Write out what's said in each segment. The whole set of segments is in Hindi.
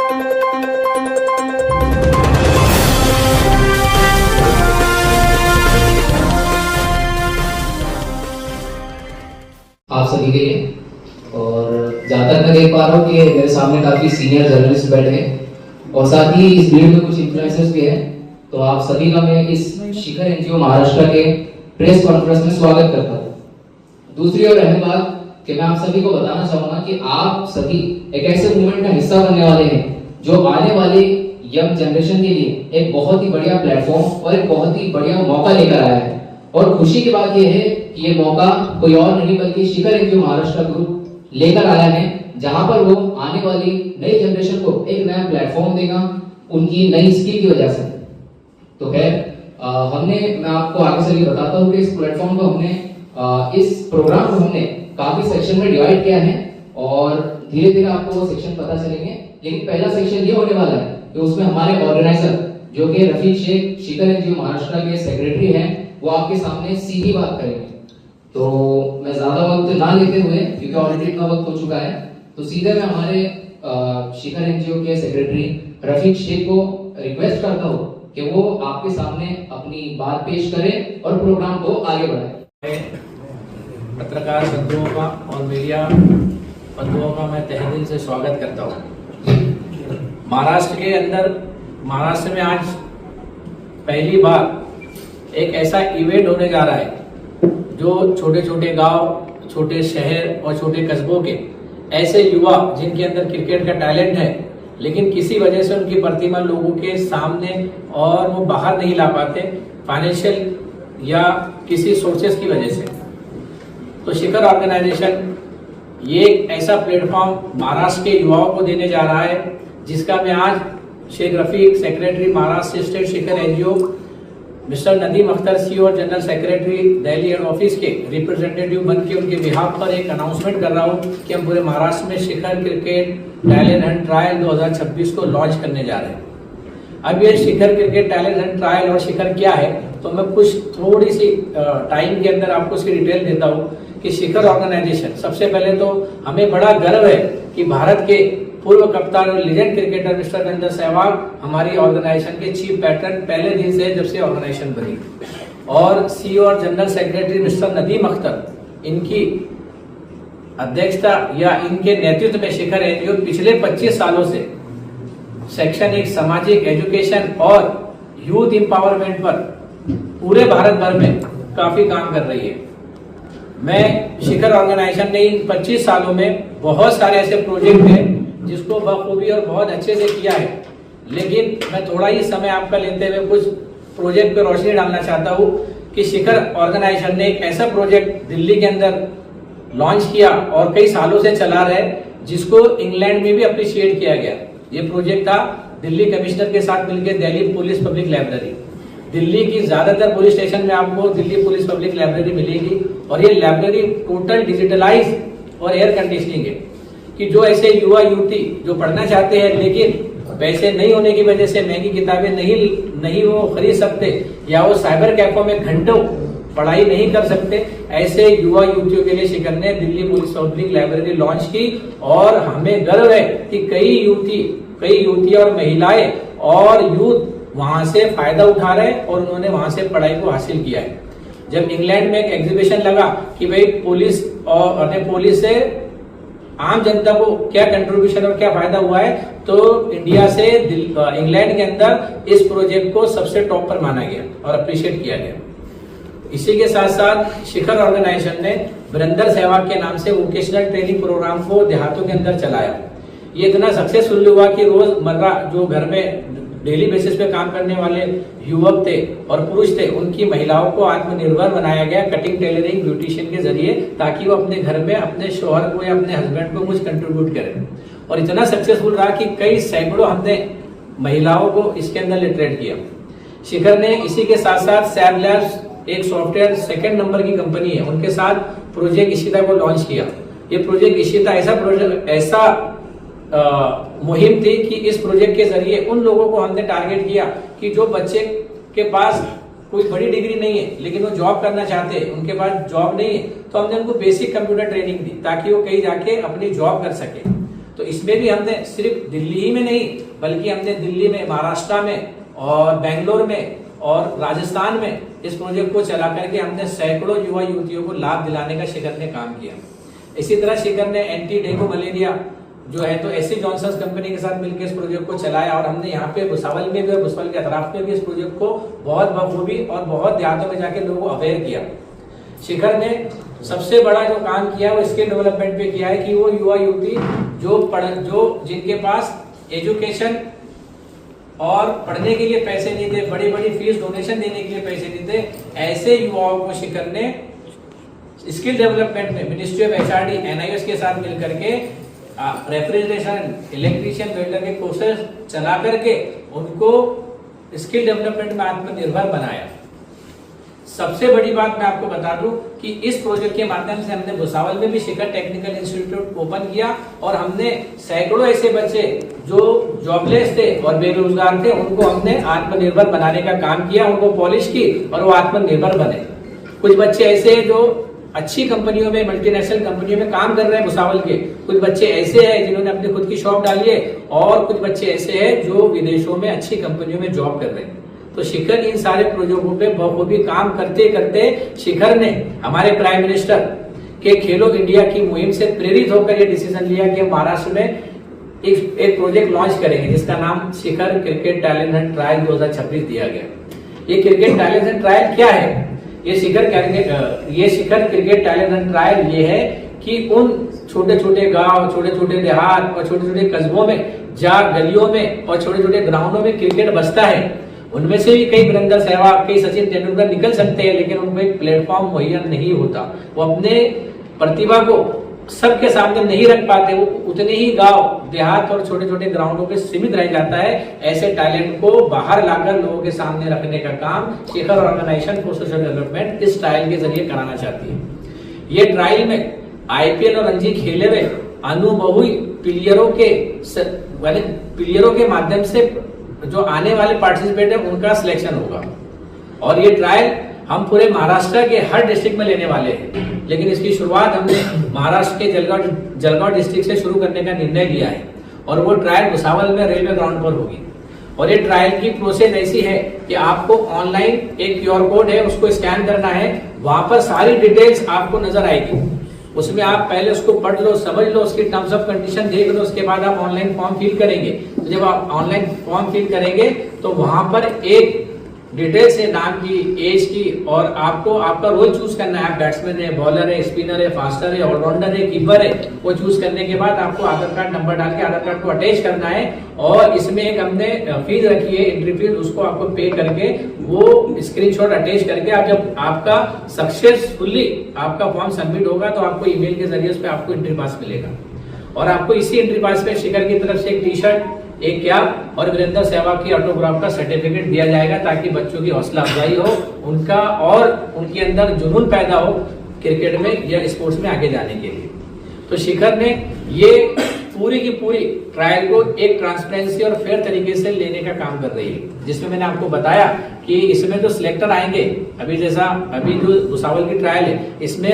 आप सभी के लिए, और जहाँ तक मैं देख पा रहा हूँ कि मेरे सामने काफ़ी सीनियर जर्नलिस्ट बैठे हैं और साथ ही इस भीड़ में कुछ इन्फ्लुएंसर्स भी हैं। तो आप सभी का मैं इस शिखर एनजीओ महाराष्ट्र के प्रेस कॉन्फ्रेंस में स्वागत करता हूँ। दूसरी और अहम बात कि मैं आप सभी को बताना चाहूँगा कि आप सभी एक ऐसे मूवमेंट का हिस्सा बनने वाले हैं जो आने वाले यंग जनरेशन के लिए एक बहुत ही बढ़िया प्लेटफॉर्म और एक बहुत ही बढ़िया मौका लेकर आया है। और खुशी की बात यह है कि ये मौका कोई और नहीं बल्कि शिखर एनजीओ महाराष्ट्र ग्रुप लेकर आया है, जहां पर वो आने वाली नई जनरेशन को एक नया प्लेटफॉर्म देगा उनकी नई स्किल की वजह से। तो खैर मैं आपको आगे चलिए बताता हूँ कि इस प्लेटफॉर्म को हमने इस प्रोग्राम को हमने काफी सेक्शन में डिवाइड किया है और धीरे धीरे आपको वो सेक्शन पता चलेंगे। लेकिन पहला सेक्शन ये होने वाला है कि उसमें हमारे ऑर्गेनाइजर जो कि रफीक शेख शिखर एनजीओ महाराष्ट्र के सेक्रेटरी हैं, वो आपके सामने सीधी बात करेंगे। तो मैं ज्यादा वक्त ना लेते हुए, क्योंकि ऑलरेडी इतना वक्त हो चुका है, तो सीधे मैं हमारे शिखर एनजीओ के सेक्रेटरी रफीक शेख को रिक्वेस्ट करता हूँ कि वो आपके सामने अपनी बात पेश करें और प्रोग्राम को आगे बढ़ाएं। पत्रकार बंधुओं का और मीडिया बंधुओं का मैं तहे दिल से स्वागत करता हूँ। महाराष्ट्र में आज पहली बार एक ऐसा इवेंट होने जा रहा है जो छोटे छोटे गांव, छोटे शहर और छोटे कस्बों के ऐसे युवा जिनके अंदर क्रिकेट का टैलेंट है लेकिन किसी वजह से उनकी प्रतिभा लोगों के सामने और वो बाहर नहीं ला पाते, फाइनेंशियल या किसी सोर्सेस की वजह से। तो शिखर ऑर्गेनाइजेशन ये एक ऐसा प्लेटफॉर्म महाराष्ट्र के युवाओं को देने जा रहा है जिसका मैं आज शेख रफीक सेक्रेटरी महाराष्ट्र स्टेट शिखर एनजीओ, मिस्टर नदीम अख्तर सी और general secretary Delhi head office के रिप्रेजेंटेटिव बन के उनके बिहाफ पर एक अनाउंसमेंट कर रहा हूं कि हम पूरे महाराष्ट्र में शिखर क्रिकेट टैलेंट हंट ट्रायल 2026 को लॉन्च करने जा रहे हैं। अब ये शिखर क्रिकेट टैलेंट हंट ट्रायल और शिखर क्या है, तो मैं कुछ थोड़ी सी टाइम के अंदर आपको इसकी डिटेल देता हूँ कि शिखर ऑर्गेनाइजेशन, सबसे पहले तो हमें बड़ा गर्व है कि भारत के पूर्व कप्तान और लीजेंड क्रिकेटर मिस्टर गंजा सहवाग हमारी ऑर्गेनाइजेशन के चीफ पैटर्न पहले दिन से जब से ऑर्गेनाइजेशन बनी, और सीईओ और general secretary mister Nadeem Akhtar, इनकी अध्यक्षता या इनके नेतृत्व में शिखर एनजीओ पिछले 25 सालों से शैक्षणिक, सामाजिक, एजुकेशन और यूथ एम्पावरमेंट पर पूरे भारत भर में काफी काम कर रही है। मैं शिखर ऑर्गेनाइजेशन ने इन 25 सालों में बहुत सारे ऐसे प्रोजेक्ट हैं जिसको बखूबी और बहुत अच्छे से किया है, लेकिन मैं थोड़ा ही समय आपका लेते हुए कुछ प्रोजेक्ट पे रोशनी डालना चाहता हूँ कि शिखर ऑर्गेनाइजेशन ने एक ऐसा प्रोजेक्ट दिल्ली के अंदर लॉन्च किया और कई सालों से चला रहा है, जिसको इंग्लैंड में भी अप्रिशिएट किया गया। ये प्रोजेक्ट था दिल्ली कमिश्नर के साथ मिलकर Delhi police public library. Delhi की ज्यादातर पुलिस स्टेशन में आपको दिल्ली पुलिस पब्लिक लाइब्रेरी मिलेगी और ये लाइब्रेरी टोटल डिजिटलाइज और एयर कंडीशनिंग है कि जो ऐसे युवा युवती जो पढ़ना चाहते हैं लेकिन पैसे नहीं होने की वजह से महंगी किताबें नहीं वो खरीद सकते या वो साइबर कैफों में घंटों पढ़ाई नहीं कर सकते, ऐसे युवा युवतियों के लिए शिखर ने Delhi police public library launch की और हमें गर्व है कि कई युवतियां और महिलाएं और यूथ वहां से फायदा उठा रहे और उन्होंने वहां से पढ़ाई को हासिल किया है। जब इंग्लैंड में एक एग्जीबिशन लगा कि भाई पुलिस से आम जनता को क्या कंट्रीब्यूशन और क्या फायदा हुआ है, तो इंडिया से इंग्लैंड के अंदर इस प्रोजेक्ट को सबसे टॉप पर माना गया और अप्रिशिएट किया गया। इसी के साथ साथ शिखर ऑर्गेनाइजेशन ने वीरेंद्र सहवाग के नाम से वोकेशनल ट्रेनिंग प्रोग्राम को देहातों के अंदर चलाया। ये इतना सक्सेसफुल हुआ कि रोजमर्रा जो घर में डेली बेसिस पे काम करने वाले युवक थे और पुरुष थे, उनकी महिलाओं को आत्मनिर्भर बनाया गया कटिंग, टेलरिंग, ब्यूटिशियन के जरिए, ताकि वो अपने घर में अपने शोहर को या अपने हस्बैंड को कुछ कंट्रीब्यूट करें। और इतना सक्सेसफुल रहा कि कई सैकड़ों हमने महिलाओं को इसके अंदर लिटरेट किया। शिखर ने इसी के साथ साथ सैब लैब्स, एक सॉफ्टवेयर 2nd नंबर की कंपनी है, उनके साथ प्रोजेक्ट इशिता को लॉन्च किया। ये प्रोजेक्ट इशिता ऐसा मुहिम थी कि इस प्रोजेक्ट के जरिए उन लोगों को हमने टारगेट किया कि जो बच्चे के पास कोई बड़ी डिग्री नहीं है लेकिन वो जॉब करना चाहते हैं, उनके पास जॉब नहीं है, तो हमने उनको बेसिक कंप्यूटर ट्रेनिंग दी ताकि वो कहीं जाके अपनी जॉब कर सके। तो इसमें भी हमने सिर्फ दिल्ली ही में नहीं बल्कि हमने दिल्ली में, महाराष्ट्र में और बेंगलोर में और राजस्थान में इस प्रोजेक्ट को चला करके हमने सैकड़ों युवा युवतियों को लाभ दिलाने का शिखर ने काम किया। इसी तरह शिखर ने एंटी डेंगू मलेरिया जो है तो एसी जॉनसन कंपनी के साथ मिलकर इस प्रोजेक्ट को चलाया और हमने यहाँ पे भुसावल में भी और भुसावल के अतराफ में भी इस प्रोजेक्ट को बहुत बखूबी और बहुत देहातों में जाके लोगों को अवेयर किया। शिखर ने सबसे बड़ा जो काम किया वो स्किल डेवलपमेंट पे किया है कि वो युवा युवती जो जिनके पास एजुकेशन और पढ़ने के लिए पैसे नहीं थे, बड़ी बड़ी फीस डोनेशन देने के लिए पैसे नहीं थे, ऐसे युवाओं को शिखर ने स्किल डेवलपमेंट में मिनिस्ट्री ऑफ एचआरडी एनआईएस के साथ मिलकर के रेफ्रिजरेशन, इलेक्ट्रीशियन, वेल्डर के कोर्सेज चला करके उनको स्किल डेवलपमेंट में आत्मनिर्भर बनाया। सबसे बड़ी बात मैं आपको बता दूं कि इस प्रोजेक्ट के माध्यम से हमने भुसावल में भी शिखर टेक्निकल इंस्टीट्यूट ओपन किया और हमने सैकड़ों ऐसे बच्चे जो जॉबलेस थे और बेरोजगार थे उनको हमने आत्मनिर्भर बनाने का काम किया, उनको पॉलिश की और वो आत्मनिर्भर बने। कुछ बच्चे ऐसे हैं जो अच्छी कंपनियों में, मल्टीनेशनल कंपनियों में काम कर रहे हैं भुसावल के, कुछ बच्चे ऐसे हैं जिन्होंने अपनी खुद की शॉप डाली है और कुछ बच्चे ऐसे हैं जो विदेशों में अच्छी कंपनियों में जॉब कर रहे हैं। तो शिखर इन सारे प्रोजेक्टों पे बखूबी काम करते करते शिखर ने हमारे प्राइम मिनिस्टर के खेलो इंडिया की मुहिम से प्रेरित होकर यह डिसीजन लिया कि हम महाराष्ट्र में एक प्रोजेक्ट लॉन्च करेंगे जिसका नाम शिखर क्रिकेट टैलेंट हंट ट्रायल 2026 दिया गया। ये क्रिकेट टैलेंट हंट ट्रायल क्या है? ये शिखर क्रिकेट टैलेंट हंट ट्रायल ये है कि उन छोटे छोटे गांव, छोटे छोटे देहात और छोटे छोटे कस्बों में जहाँ गलियों में और छोटे छोटे ग्राउंडों में क्रिकेट बसता है, उनमें से भी कई वीरेंद्र सहवाग, कई सचिन तेंदुलकर निकल सकते हैं, लेकिन उनको एक प्लेटफॉर्म मुहैया नहीं होता। वो अपने प्रतिभा को सबके सामने नहीं रख पाते, वो उतने ही गांव, देहात और छोटे छोटे ग्राउंडों पे सीमित रह जाता है। ऐसे टैलेंट को बाहर लाकर लोगों के सामने रखने का काम शिखर ऑर्गेनाइजेशन फॉर सोशल डेवलपमेंट इस ट्रायल के जरिए कराना चाहती है। ये ट्रायल में आईपीएल और रणजी खेले हुए अनुभवी प्लेयरों के माध्यम से जो आने वाले पार्टिसिपेट है उनका सिलेक्शन होगा और ये ट्रायल हम पूरे महाराष्ट्र के हर डिस्ट्रिक्ट में लेने वाले हैं, लेकिन इसकी शुरुआत हमने महाराष्ट्र के जलगांव डिस्ट्रिक्ट से शुरू करने का निर्णय लिया है और वो ट्रायल भुसावल में रेलवे ग्राउंड पर होगी। और ये ट्रायल की प्रोसेस ऐसी है कि आपको ऑनलाइन एक QR कोड है, उसको स्कैन करना है, वहां पर सारी डिटेल्स आपको नजर आएगी। उसमें आप पहले उसको पढ़ लो, समझ लो, उसकी टर्म्स ऑफ कंडीशन देख लो, उसके बाद आप ऑनलाइन फॉर्म फिल करेंगे। तो जब आप ऑनलाइन फॉर्म फिल करेंगे तो वहां पर एक डिटेल्स है नाम की, एज की, और आपको आपका रोल चूज करना है। आप बैट्समैन है, बॉलर है, स्पिनर है, फास्टर है, ऑलराउंडर है, कीपर है, वो चूज करने के बाद आपको आधार कार्ड नंबर डाल के आधार कार्ड को अटैच करना है और इसमें एक हमने फीस रखी है, एंट्री फीस, उसको आपको पे करके वो स्क्रीनशॉट अटैच करके आप जब आपका सक्सेसफुली आपका फॉर्म सबमिट होगा तो आपको ईमेल के जरिए उस पर आपको एंट्री पास मिलेगा और आपको इसी एंट्री पास पे शिखर की तरफ से एक टी-शर्ट, एक कैप और वीरेंद्र सहवाग की ऑटोग्राफ का सर्टिफिकेट दिया जाएगा ताकि बच्चों की हौसला अफजाई हो, उनका और उनके अंदर जुनून पैदा हो क्रिकेट में या स्पोर्ट्स में आगे जाने के लिए। तो शिखर ने ये पूरी की पूरी ट्रायल को एक ट्रांसपेरेंसी और फेयर तरीके से लेने का काम कर रही है, जिसमें मैंने आपको बताया कि इसमें जो सिलेक्टर आएंगे, अभी जो भुसावल की ट्रायल है इसमें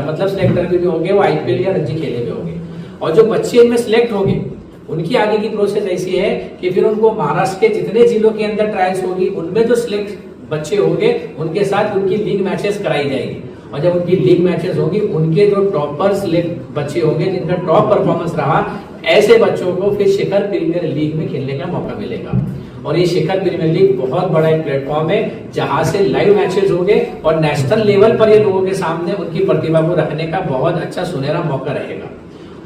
मतलब सिलेक्टर भी जो होंगे वो आईपीएल या रणजी खेले हुए होंगे और जो बच्चे इनमें सिलेक्ट होंगे उनकी आगे की प्रोसेस ऐसी है कि फिर उनको महाराष्ट्र के जितने जिलों के अंदर ट्रायल्स होगी उनमें जो सिलेक्ट बच्चे होंगे उनके साथ उनकी लीग मैचेस कराई जाएगी और जब उनकी लीग मैचेस होगी उनके जो टॉपर सिलेक्ट बच्चे होंगे जिनका टॉप परफॉर्मेंस रहा, ऐसे बच्चों को फिर शिखर प्रीमियर लीग में खेलने का मौका मिलेगा। और ये शिखर प्रीमियर लीग बहुत बड़ा एक प्लेटफॉर्म है जहां से लाइव मैचेस होंगे और नेशनल लेवल पर ये लोगों के सामने उनकी प्रतिभा को रखने का बहुत अच्छा सुनहरा मौका रहेगा।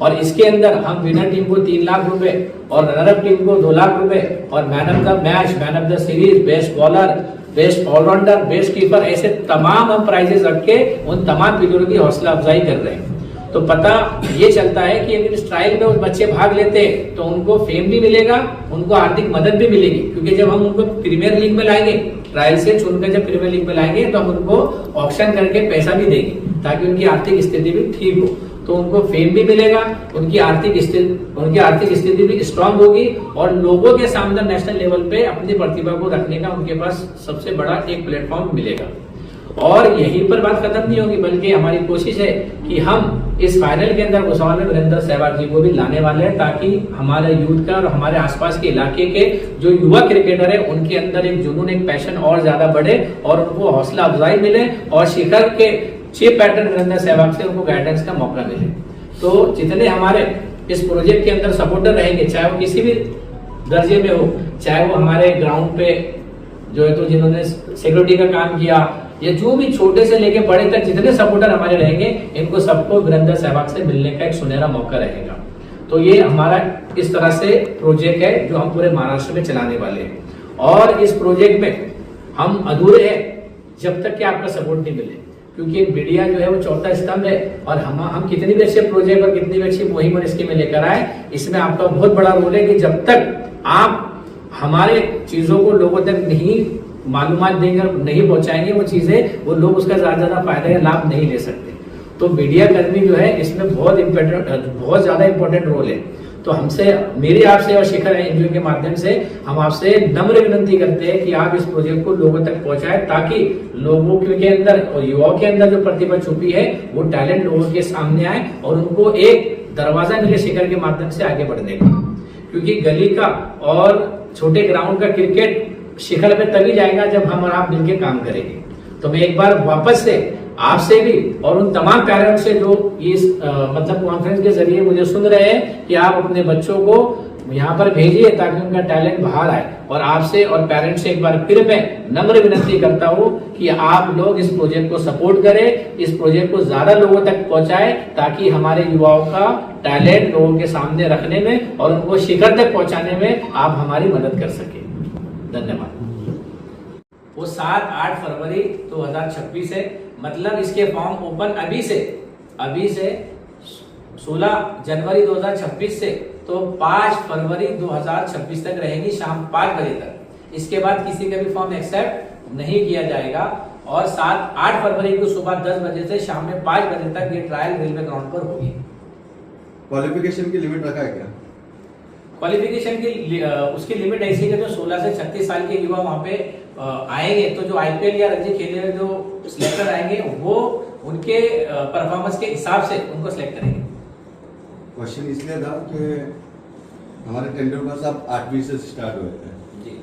और इसके अंदर हम विनर टीम को 3 लाख रुपए और रनर टीम को 2 लाख रुपए और man of the match, man of the series, best bowler, best allrounder, best keeper, ऐसे तमाम हम प्राइजेस रख के उन तमाम प्लेयरों की हौसला अफजाई कर रहे हैं। तो पता ये चलता है कि अगर इस ट्रायल में उस बच्चे भाग लेते हैं तो उनको फेम भी मिलेगा, उनको आर्थिक मदद भी मिलेगी, क्योंकि जब हम उनको प्रीमियर लीग में लाएंगे, ट्रायल से चुनकर जब प्रीमियर लीग में लाएंगे तो हम उनको ऑक्शन करके पैसा भी देंगे ताकि उनकी आर्थिक स्थिति भी ठीक हो। तो उनको फेम भी मिलेगा, उनकी आर्थिक स्थिति भी स्ट्रांग होगी और लोगों के सामने नेशनल लेवल पे अपनी प्रतिभा को रखने का उनके पास सबसे बड़ा एक प्लेटफॉर्म मिलेगा। और यहीं पर बात खत्म नहीं होगी, बल्कि हमारी कोशिश है कि हम इस फाइनल के अंदर भुसावल में वीरेंद्र सहवाग जी को भी लाने वाले हैं, ताकि हमारे यूथ का और हमारे आसपास के इलाके के जो युवा क्रिकेटर है उनके अंदर एक जुनून, एक पैशन और ज्यादा बढ़े और उनको हौसला अफजाई मिले और शिखर के चीफ पैटर्न वीरेंद्र सहवाग से उनको गाइडेंस का मौका मिले। तो जितने हमारे इस प्रोजेक्ट के अंदर सपोर्टर रहेंगे, चाहे वो किसी भी दर्जे में हो, चाहे वो हमारे ग्राउंड पे जो है तो जिन्होंने सिक्योरिटी का काम किया, या जो भी छोटे से लेके बड़े तक जितने सपोर्टर हमारे रहेंगे, इनको सबको वीरेंद्र सहवाग से मिलने का एक सुनहरा मौका रहेगा। तो ये हमारा इस तरह से प्रोजेक्ट है जो हम पूरे महाराष्ट्र में चलाने वाले हैं। और इस प्रोजेक्ट में हम अधूरे हैं जब तक कि आपका सपोर्ट नहीं मिले, क्योंकि मीडिया जो है वो चौथा स्तंभ है, और हम कितनी भी अच्छे प्रोजेक्ट और कितनी भी अच्छी मुहिम और स्कीमें लेकर आए, इसमें आपका बहुत बड़ा रोल है कि जब तक आप हमारे चीजों को लोगों तक नहीं मालूमात देंगे और नहीं पहुंचाएंगे वो चीजें, वो लोग उसका ज्यादा फायदा या लाभ नहीं ले सकते। तो मीडिया कर्मी जो है इसमें बहुत ज्यादा इंपॉर्टेंट रोल है। तो हमसे, मेरी आपसे और शिखर एनजीओ के माध्यम से हम आपसे नम्र विनती करते हैं कि आप इस प्रोजेक्ट को लोगों तक पहुंचाएं, ताकि लोगों के अंदर और युवाओं के अंदर जो प्रतिभा छुपी है वो टैलेंट लोगों के सामने आए और उनको एक दरवाजा मिले शिखर के माध्यम से आगे बढ़ने का। क्योंकि गली का और छोटे ग्राउंड का क्रिकेट शिखर पे तभी जाएगा जब हम और आप मिलकर काम करेंगे। तो मैं एक बार वापस से आपसे भी और उन तमाम पेरेंट्स से जो इस मतलब कॉन्फ्रेंस के जरिए मुझे सुन रहे हैं कि आप अपने बच्चों को यहाँ पर भेजिए ताकि उनका टैलेंट बाहर आए। और आपसे और पेरेंट्स से एक बार फिर मैं नम्र विनती करता हूँ कि आप लोग इस प्रोजेक्ट को सपोर्ट करें, इस प्रोजेक्ट को ज्यादा लोगों तक पहुंचाएं, ताकि हमारे युवाओं का टैलेंट लोगों के सामने रखने में और उनको शिखर तक पहुंचाने में आप हमारी मदद कर सके। धन्यवाद। वो 7-8 फरवरी 2026 है, मतलब इसके फॉर्म ओपन अभी से 16 जनवरी 2026 से तो 5 फरवरी 2026 तक रहेगी शाम 5 बजे तक। इसके बाद किसी का भी फॉर्म एक्सेप्ट नहीं किया जाएगा। और 7-8 फरवरी को सुबह 10 बजे से शाम में 5 बजे तक ये ट्रायल रेलवे ग्राउंड पर होगी। क्वालिफिकेशन की लिमिट रखा है क्या? क्वालिफिकेशन की उसकी लिमिट ऐसी है कि जो 16 से 36 साल के युवा वहां पे आएंगे, तो जो आईपीएल या रणजी खेलने में जो सिलेक्टर आएंगे वो उनके परफॉर्मेंस के हिसाब से उनको सिलेक्ट करेंगे। क्वेश्चन इसलिए था कि हमारे टेंडुलकर साहब 8वीं से स्टार्ट हुए थे जी।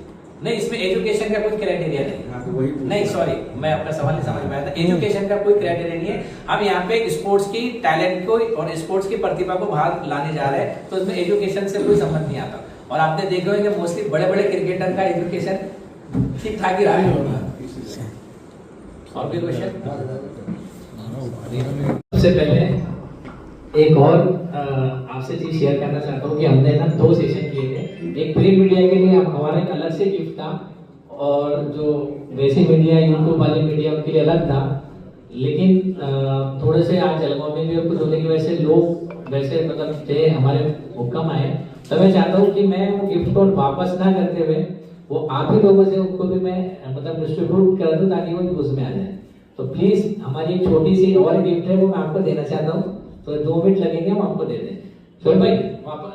नहीं, इसमें एजुकेशन का कोई क्राइटेरिया नहीं। हाँ, तो वही नहीं, सॉरी, मैं आपका सवाल नहीं समझ पाया था। एजुकेशन का कोई क्राइटेरिया नहीं है। हम यहाँ पे स्पोर्ट्स की टैलेंट को और स्पोर्ट्स की प्रतिभा को बाहर लाने जा रहे हैं, तो इसमें एजुकेशन से कोई संबंध नहीं आता। और आपने देखे होंगे मोस्टली बड़े बड़े क्रिकेटर का एजुकेशन ठीक ठाक ही रहा है। और कोई क्वेश्चन? सबसे पहले एक और आपसे चीज शेयर करना चाहता हूँ कि हमने ना 2 सेशन किए थे। एक प्रिंट मीडिया के लिए हमारा एक अलग से गिफ्ट था, और जो वैसे मीडिया, यूट्यूब वाले मीडिया, उनके लिए अलग था। लेकिन थोड़े से आज जलगांव में भी कुछ होने की वजह से लोग वैसे मतलब थे, हमारे हुक्म आए, तो मैं चाहता हूँ कि मैं वो गिफ्ट को वापस ना करते हुए वो आप ही लोगों से उनको भी मैं मतलब डिस्ट्रीब्यूट कर दूं ताकि वो यूज में आ जाए। तो प्लीज हमारी एक छोटी सी और गिफ्ट है, वो मैं आपको देना चाहता हूँ। तो 2 मिनट लगेंगे, हम आपको दे दें। शोएब भाई वहाँ पर